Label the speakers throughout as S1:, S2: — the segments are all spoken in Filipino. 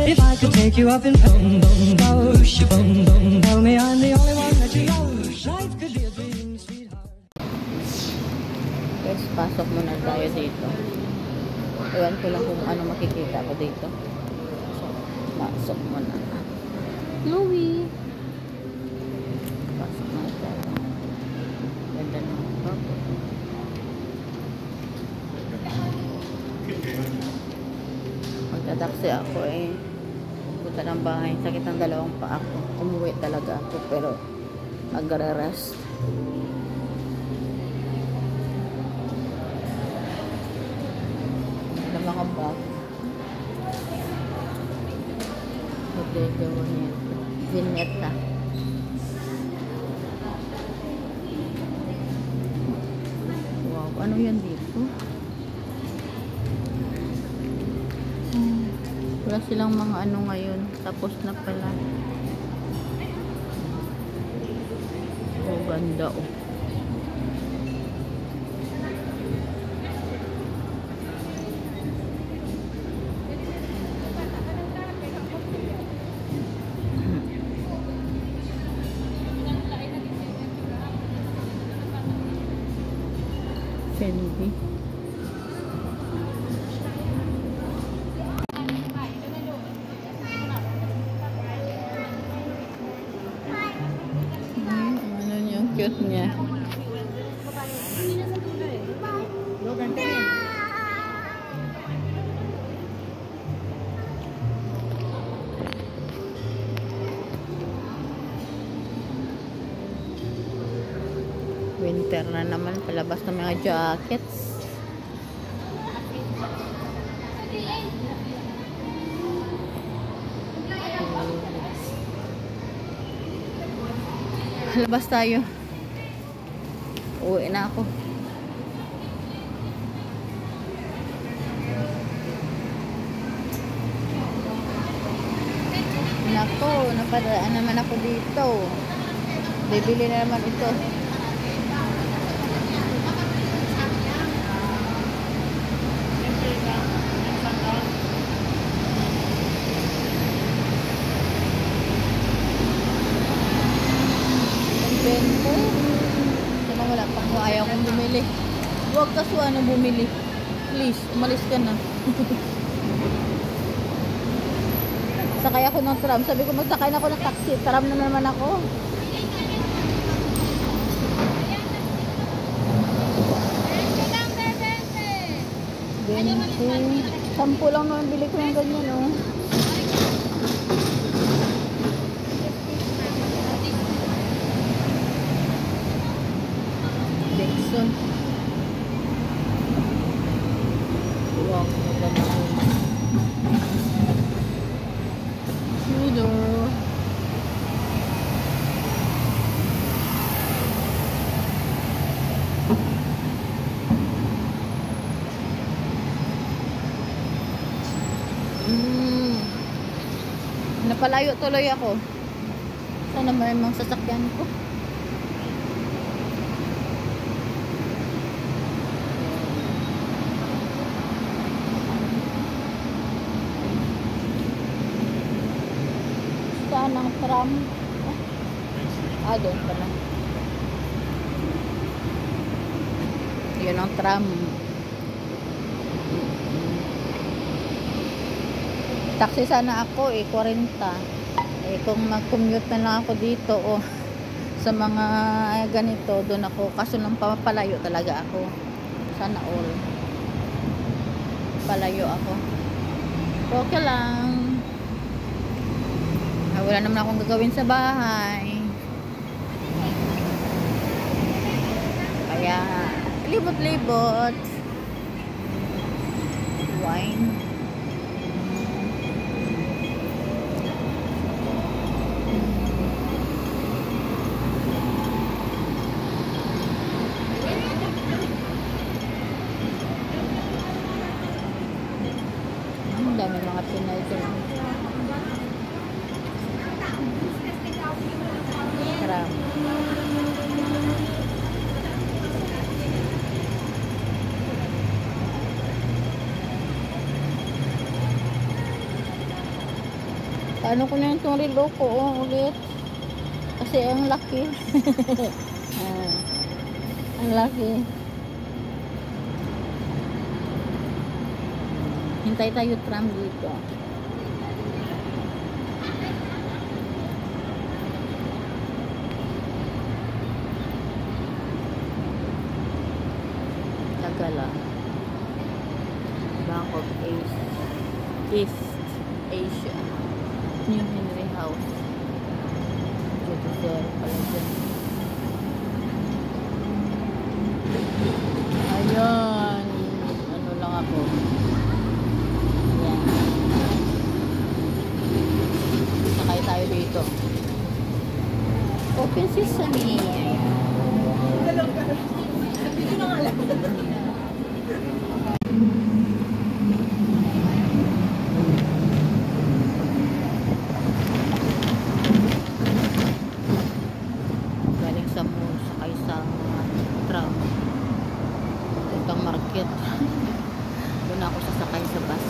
S1: If I could take you up in boom boom boom, boom boom, tell me I'm the only one that you love. Life could be a dream, sweetheart.
S2: Guys, pasok muna tayo dito. Ewan ko lang kung ano makikita ko dito. So, pasok muna. Louie! Pasok muna tayo. Ganda ng purple. Magtataksi ako eh. Punta ng bahay. Sakit ng dalawang paa ko. Umuwi talaga ako pero magre-rest. Mga bag. Bodega Veneta. Wow, ano yan dito? Wala silang mga ano ngayon. Tapos na pala. Oh, ganda oh. Fendi. Ano yung cute niya. Winter na naman, palabas ng mga jackets. Labas tayo. Uwi na ako. Nako, napadaan naman ako dito. Bibili na naman ito. Sana wala pang ayaw kong bumili. Huwag kasuano bumili. Please, umalis ka na. Sakay ako ng tram. Sabi ko magsakay na ako ng taxi. Tram na naman ako. Sampu lang naman bili ko ng ganyan, oh. Dixon. Wow, maganda. Tudor. Napalayo tuloy ako. Sana may mga sasakyan ko. Saan ang tram? Ah, doon pala. Yun ang tram. Taxi sana ako eh, 40. Eh kung mag-commute na lang ako dito o sa mga ganito, doon ako. Kaso nang palayo talaga ako. Sana all. Palayo ako. Okay lang. Wala naman akong gagawin sa bahay. Kaya libot-libot. Wine. Ang dami mga Pinay dyan. Tram. Ano ko na yung itong relo ko ulit. Kasi ang laki. Ang laki. Hintay tayo tram dito. Tagala. Bank of East Asia. New Henry House. Dito sir pala dyan. Ayan. Ano lang ako. Ayan. Sakay tayo dito. Open Sesame. Dito na nga lang. Galing sa mall, sakay sa tram. Puntang market. Doon ako sasakay sa bus.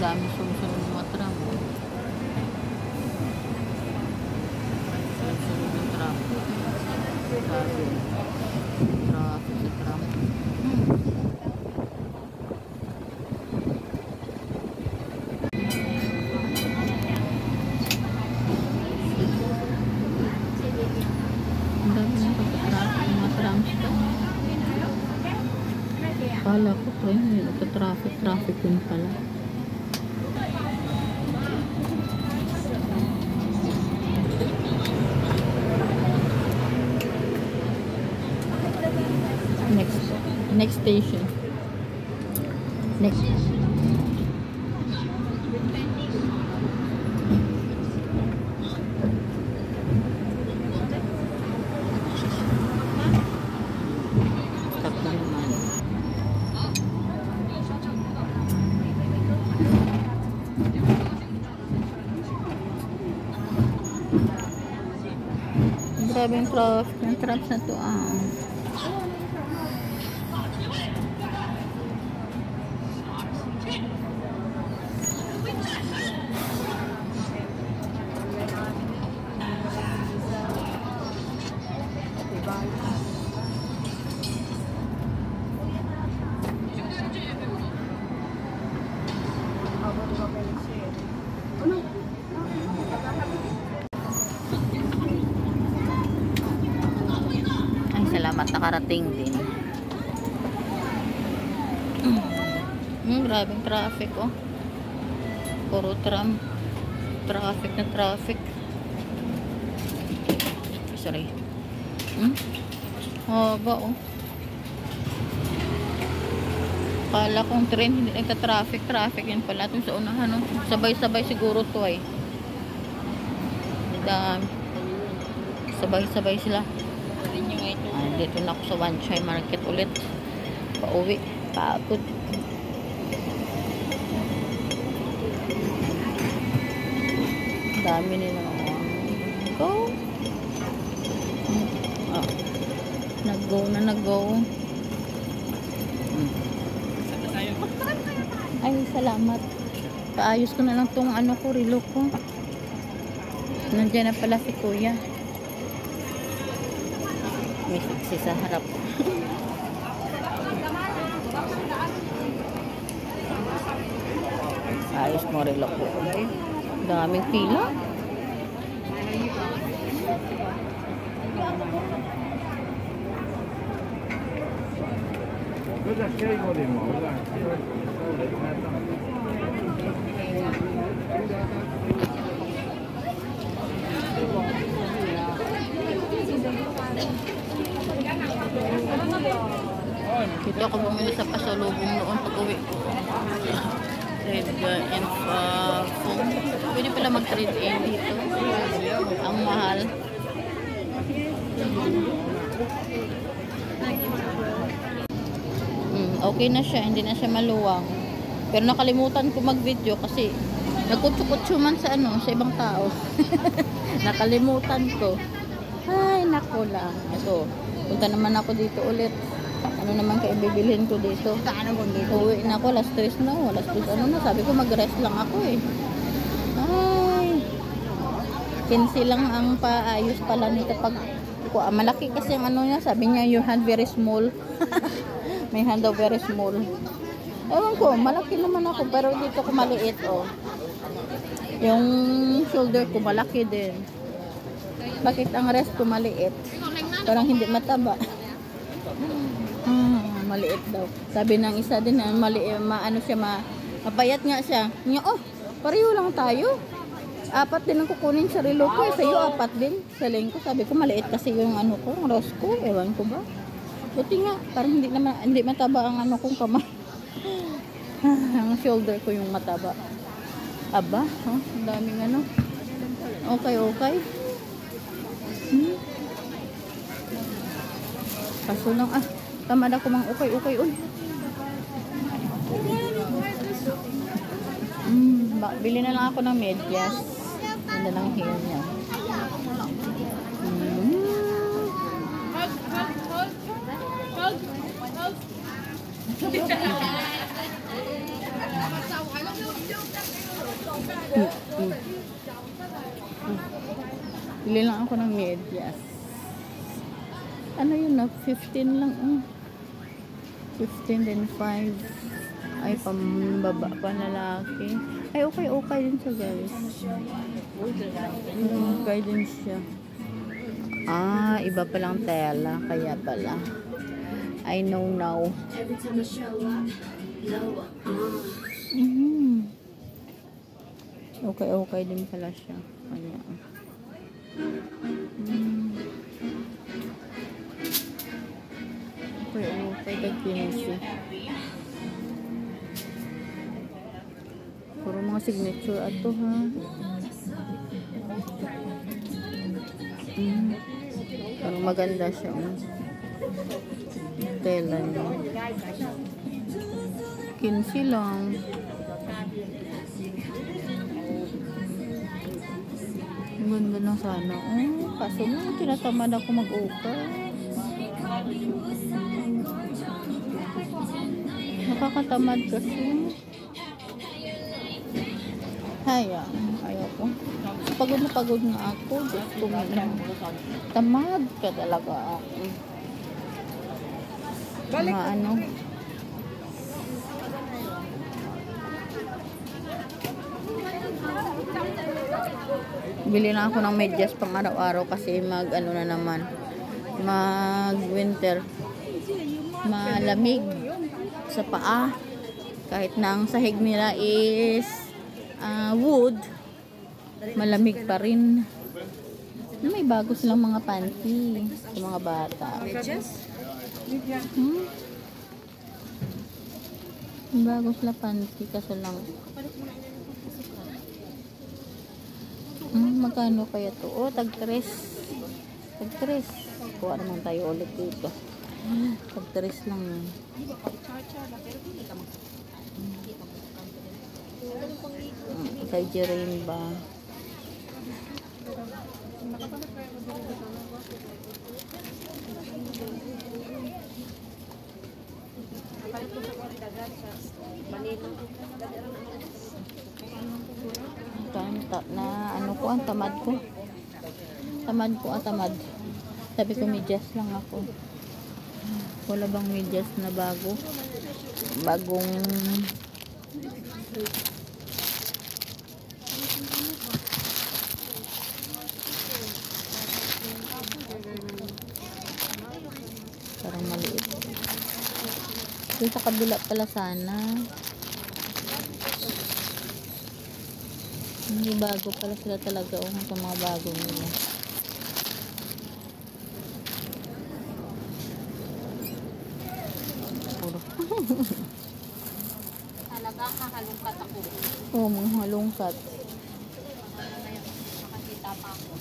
S2: dami sunod-sunod ng mga tram. Sunod-sunod ng tram. Traffic sa tram. Ang dami ng pagka-traffic ng mga trams ka. Kala ko train, nagka-traffic yun pala. Next station. Next. Stop na naman. Grabe yung traffic ng trams na to Ay, salamat nakarating din. Grabing traffic puro tram. Traffic na traffic. Sorry. Haba Kala kong train, hindi nagka-traffic. Traffic yun pala. Itong sa unahan, sabay-sabay siguro to ay. Dami. Sabay-sabay sila. Dito na ako sa Wan Chai Market ulit. Pauwi. Pagod. Dami nila. Go. Nag-go. Ay, salamat. Paayos ko na lang tong relo ko. Nandiyan na pala si Kuya. May siksi sa harap. Ayos mo relo ko. Daming pila. Dito ako bumili sa pasalubong noon pag-uwi ko. Trade and phone. Pwede pala mag-trade in dito. Ang mahal. Okay na siya, hindi na siya maluwang. Pero nakalimutan ko mag-video kasi nagkutsu-kutsu man sa sa ibang tao. Nakalimutan ko. Ay, nako lang. Ito, punta naman ako dito ulit. Ano naman kayo bibilhin ko dito? Uwi na ako, alas 3 na. Alas 3 na, sabi ko mag-rest lang ako Ay, 15 lang ang paayos pala nito pag malaki kasi ang niya, sabi niya your hand very small. May hand daw very small. Ewan ko, malaki naman ako pero dito ko maliit Yung shoulder ko malaki din. Bakit ang rest ko maliit? Parang hindi mataba. Maliit daw. Sabi ng isa din na mapayat nga siya. Niya, pareho lang tayo. 4 din ang kukunin sa relo ko. Sa'yo 4 din. Sa ko. Sabi ko maliit kasi yung ko, ang rose ko. Ewan ko ba? Buti nga, parang hindi mataba ang kong kamay. Ang shoulder ko yung mataba. Aba, ang daming Okay. Kaso lang, tamad ako mang okay. Bili na lang ako ng medyas. Ganda ng hair niya. Bili lang ako ng medyas. Ano yun na? 15 lang. 15 then 5. Ay, pambaba pa na lalaki. Ay, okay din siya, guys. Okay din siya. Iba palang tela. Kaya pala. I know now. Okay din pala siya. Kaya. Okay, tag-15. Puro mga signature ato, ha. Parang maganda siya. Tela niya. 15 lang. Ang ganda na sana. Kaso mo, tinatamad ako mag-ukay. Nakakatamad kasi. Ayaw ko. Pagod na ako. Gusto mo na. Tamad ka talaga ako. Mga ano. Bili na ako ng medyas pang araw-araw kasi mag winter. Malamig sa paa. Kahit na ang sahig nila is wood, malamig pa rin. May bago silang mga panty sa mga bata. Bago sila panty kaso lang. Magkano kaya to? Tag-3. Kuha naman tayo ulit dito. Tag-3 lang. Kay Jerain ba? Ang tamad ko. Sabi ko medyas lang ako. Wala bang medyas na bagong parang maliit. Doon sa kabila pala sana. Hindi bago pala sila talaga sa mga bago nila.
S3: Talaga kahalungkat ako.
S2: Mga halungkat.
S3: Makakita pa ako.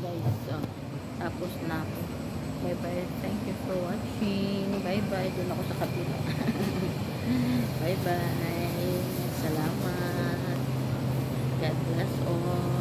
S2: Guys, tapos na ako. Bye-bye. Thank you for watching. Bye-bye. Doon ako sa kabila. Bye-bye. Salamat. God bless all.